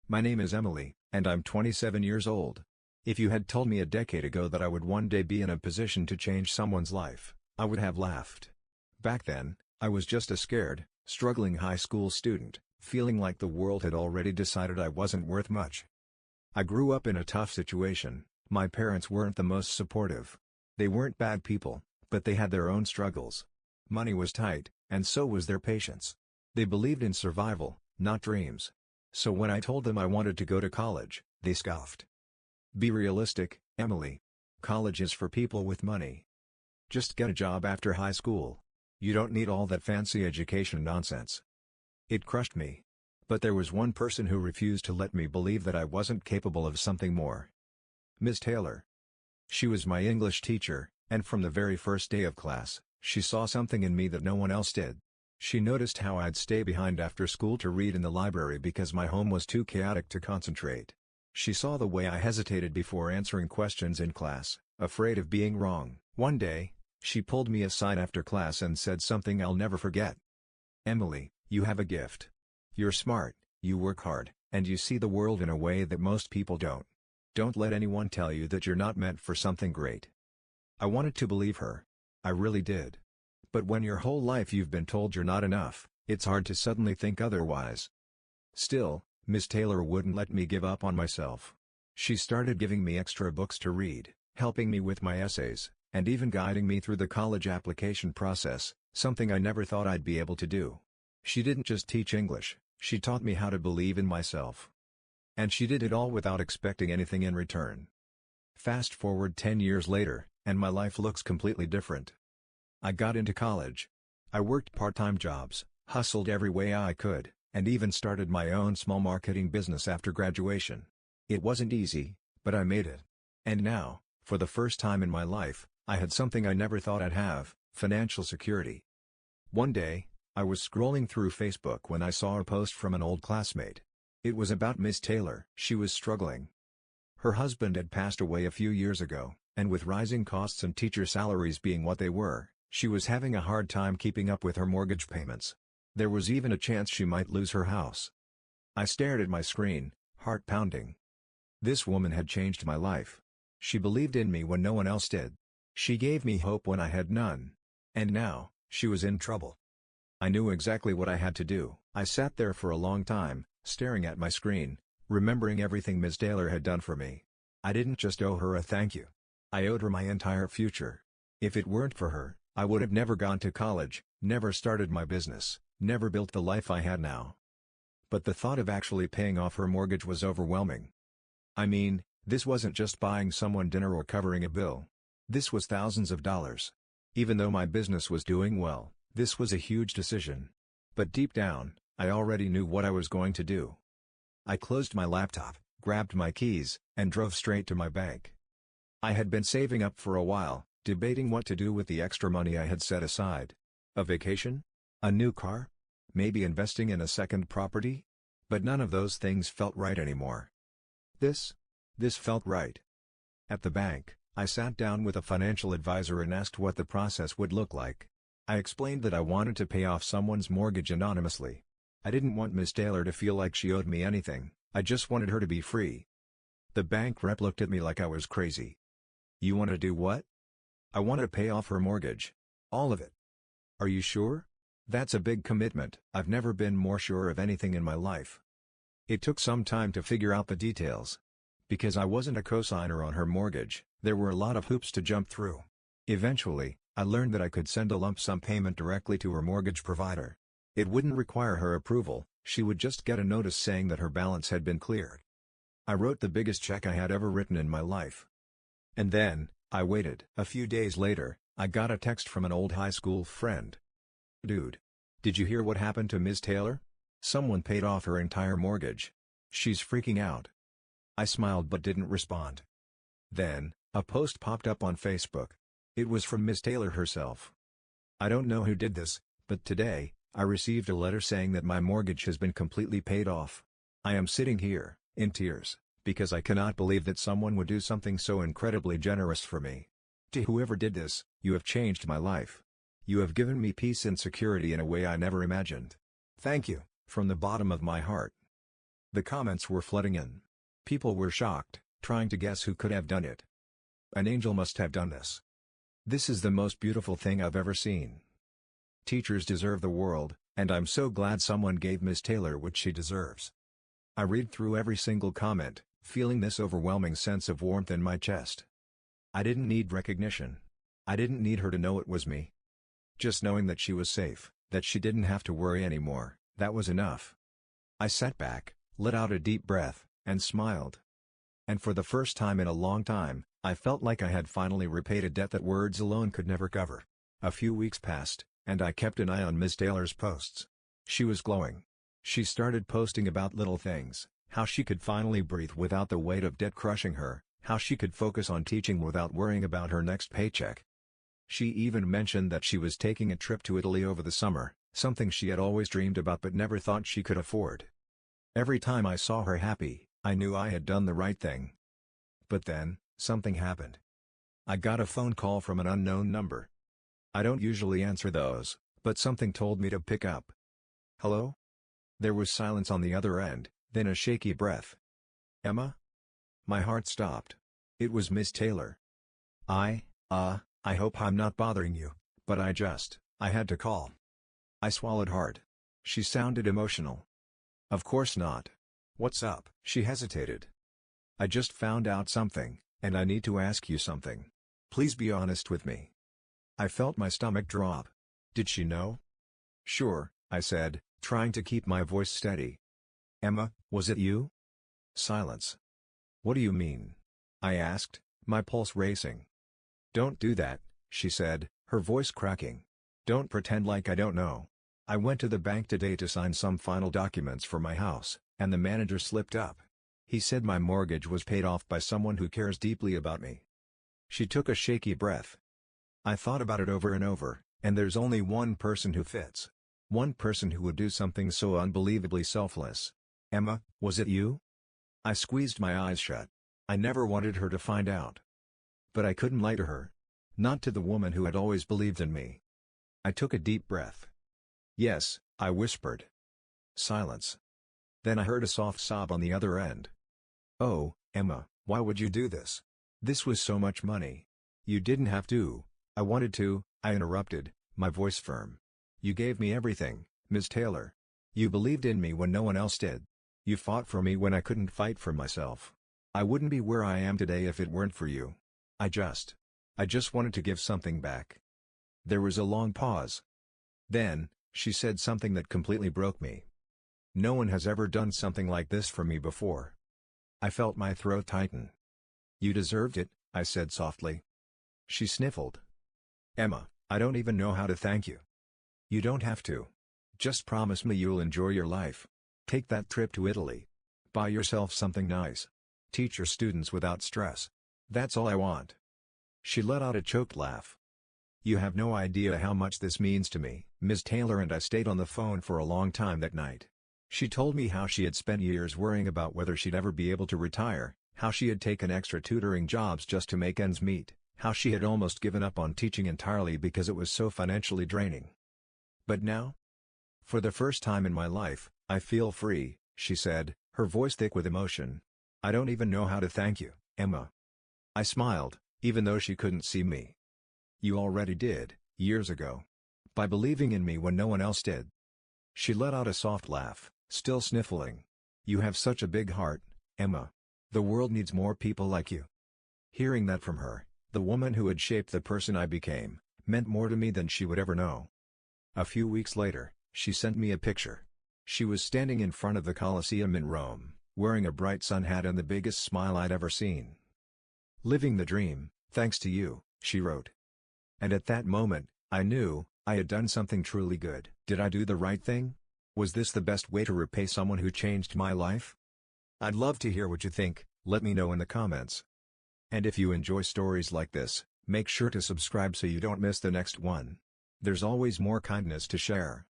My name is Emily, and I'm 27 years old. If you had told me a decade ago that I would one day be in a position to change someone's life, I would have laughed. Back then, I was just a scared, struggling high school student, feeling like the world had already decided I wasn't worth much. I grew up in a tough situation. My parents weren't the most supportive. They weren't bad people, but they had their own struggles. Money was tight, and so was their patience. They believed in survival, not dreams. So when I told them I wanted to go to college, they scoffed. Be realistic, Emily. College is for people with money. Just get a job after high school. You don't need all that fancy education nonsense. It crushed me. But there was one person who refused to let me believe that I wasn't capable of something more. Miss Taylor. She was my English teacher, and from the very first day of class, she saw something in me that no one else did. She noticed how I'd stay behind after school to read in the library because my home was too chaotic to concentrate. She saw the way I hesitated before answering questions in class, afraid of being wrong. One day, she pulled me aside after class and said something I'll never forget. Emily, you have a gift. You're smart, you work hard, and you see the world in a way that most people don't. Don't let anyone tell you that you're not meant for something great. I wanted to believe her. I really did. But when your whole life you've been told you're not enough, it's hard to suddenly think otherwise. Still, Miss Taylor wouldn't let me give up on myself. She started giving me extra books to read, helping me with my essays, and even guiding me through the college application process, something I never thought I'd be able to do. She didn't just teach English, she taught me how to believe in myself. And she did it all without expecting anything in return. Fast forward 10 years later, and my life looks completely different. I got into college. I worked part-time jobs, hustled every way I could, and even started my own small marketing business after graduation. It wasn't easy, but I made it. And now, for the first time in my life, I had something I never thought I'd have: financial security. One day, I was scrolling through Facebook when I saw a post from an old classmate. It was about Miss Taylor. She was struggling. Her husband had passed away a few years ago, and with rising costs and teacher salaries being what they were, she was having a hard time keeping up with her mortgage payments. There was even a chance she might lose her house. I stared at my screen, heart pounding. This woman had changed my life. She believed in me when no one else did. She gave me hope when I had none. And now, she was in trouble. I knew exactly what I had to do. I sat there for a long time, staring at my screen, remembering everything Ms. Taylor had done for me. I didn't just owe her a thank you. I owed her my entire future. If it weren't for her, I would have never gone to college, never started my business, never built the life I had now. But the thought of actually paying off her mortgage was overwhelming. I mean, this wasn't just buying someone dinner or covering a bill. This was thousands of dollars. Even though my business was doing well, this was a huge decision. But deep down, I already knew what I was going to do. I closed my laptop, grabbed my keys, and drove straight to my bank. I had been saving up for a while, debating what to do with the extra money I had set aside. A vacation? A new car? Maybe investing in a second property? But none of those things felt right anymore. This felt right. At the bank, I sat down with a financial advisor and asked what the process would look like. I explained that I wanted to pay off someone's mortgage anonymously. I didn't want Miss Taylor to feel like she owed me anything, I just wanted her to be free. The bank rep looked at me like I was crazy. You want to do what? I want to pay off her mortgage. All of it. Are you sure? That's a big commitment. I've never been more sure of anything in my life. It took some time to figure out the details. Because I wasn't a co-signer on her mortgage, there were a lot of hoops to jump through. Eventually, I learned that I could send a lump sum payment directly to her mortgage provider. It wouldn't require her approval, she would just get a notice saying that her balance had been cleared. I wrote the biggest check I had ever written in my life. And then, I waited. A few days later, I got a text from an old high school friend. Dude. Did you hear what happened to Ms. Taylor? Someone paid off her entire mortgage. She's freaking out. I smiled but didn't respond. Then, a post popped up on Facebook. It was from Ms. Taylor herself. I don't know who did this, but today, I received a letter saying that my mortgage has been completely paid off. I am sitting here, in tears, because I cannot believe that someone would do something so incredibly generous for me. To whoever did this, you have changed my life. You have given me peace and security in a way I never imagined. Thank you, from the bottom of my heart. The comments were flooding in. People were shocked, trying to guess who could have done it. An angel must have done this. This is the most beautiful thing I've ever seen. Teachers deserve the world, and I'm so glad someone gave Ms. Taylor what she deserves. I read through every single comment, feeling this overwhelming sense of warmth in my chest. I didn't need recognition. I didn't need her to know it was me. Just knowing that she was safe, that she didn't have to worry anymore, that was enough. I sat back, let out a deep breath, and smiled. And for the first time in a long time, I felt like I had finally repaid a debt that words alone could never cover. A few weeks passed, and I kept an eye on Ms. Taylor's posts. She was glowing. She started posting about little things, how she could finally breathe without the weight of debt crushing her, how she could focus on teaching without worrying about her next paycheck. She even mentioned that she was taking a trip to Italy over the summer, something she had always dreamed about but never thought she could afford. Every time I saw her happy, I knew I had done the right thing. But then, something happened. I got a phone call from an unknown number. I don't usually answer those, but something told me to pick up. Hello? There was silence on the other end, then a shaky breath. Emma? My heart stopped. It was Miss Taylor. I hope I'm not bothering you, but I had to call. I swallowed hard. She sounded emotional. Of course not. What's up? She hesitated. I just found out something, and I need to ask you something. Please be honest with me. I felt my stomach drop. Did she know? Sure, I said, trying to keep my voice steady. Emma, was it you? Silence. What do you mean? I asked, my pulse racing. Don't do that, she said, her voice cracking. Don't pretend like I don't know. I went to the bank today to sign some final documents for my house, and the manager slipped up. He said my mortgage was paid off by someone who cares deeply about me. She took a shaky breath. I thought about it over and over, and there's only one person who fits. One person who would do something so unbelievably selfless. Emma, was it you? I squeezed my eyes shut. I never wanted her to find out. But I couldn't lie to her. Not to the woman who had always believed in me. I took a deep breath. Yes, I whispered. Silence. Then I heard a soft sob on the other end. Oh, Emma, why would you do this? This was so much money. You didn't have to. I wanted to, I interrupted, my voice firm. You gave me everything, Ms. Taylor. You believed in me when no one else did. You fought for me when I couldn't fight for myself. I wouldn't be where I am today if it weren't for you. I just wanted to give something back. There was a long pause. Then, she said something that completely broke me. No one has ever done something like this for me before. I felt my throat tighten. You deserved it, I said softly. She sniffled. Emma, I don't even know how to thank you. You don't have to. Just promise me you'll enjoy your life. Take that trip to Italy. Buy yourself something nice. Teach your students without stress. That's all I want. She let out a choked laugh. You have no idea how much this means to me. Ms. Taylor and I stayed on the phone for a long time that night. She told me how she had spent years worrying about whether she'd ever be able to retire, how she had taken extra tutoring jobs just to make ends meet, how she had almost given up on teaching entirely because it was so financially draining. But now? For the first time in my life, I feel free, she said, her voice thick with emotion. I don't even know how to thank you, Emma. I smiled, even though she couldn't see me. You already did, years ago. By believing in me when no one else did. She let out a soft laugh, still sniffling. You have such a big heart, Emma. The world needs more people like you. Hearing that from her, the woman who had shaped the person I became, meant more to me than she would ever know. A few weeks later, she sent me a picture. She was standing in front of the Colosseum in Rome, wearing a bright sun hat and the biggest smile I'd ever seen. Living the dream, thanks to you, she wrote. And at that moment, I knew, I had done something truly good. Did I do the right thing? Was this the best way to repay someone who changed my life? I'd love to hear what you think, let me know in the comments. And if you enjoy stories like this, make sure to subscribe so you don't miss the next one. There's always more kindness to share.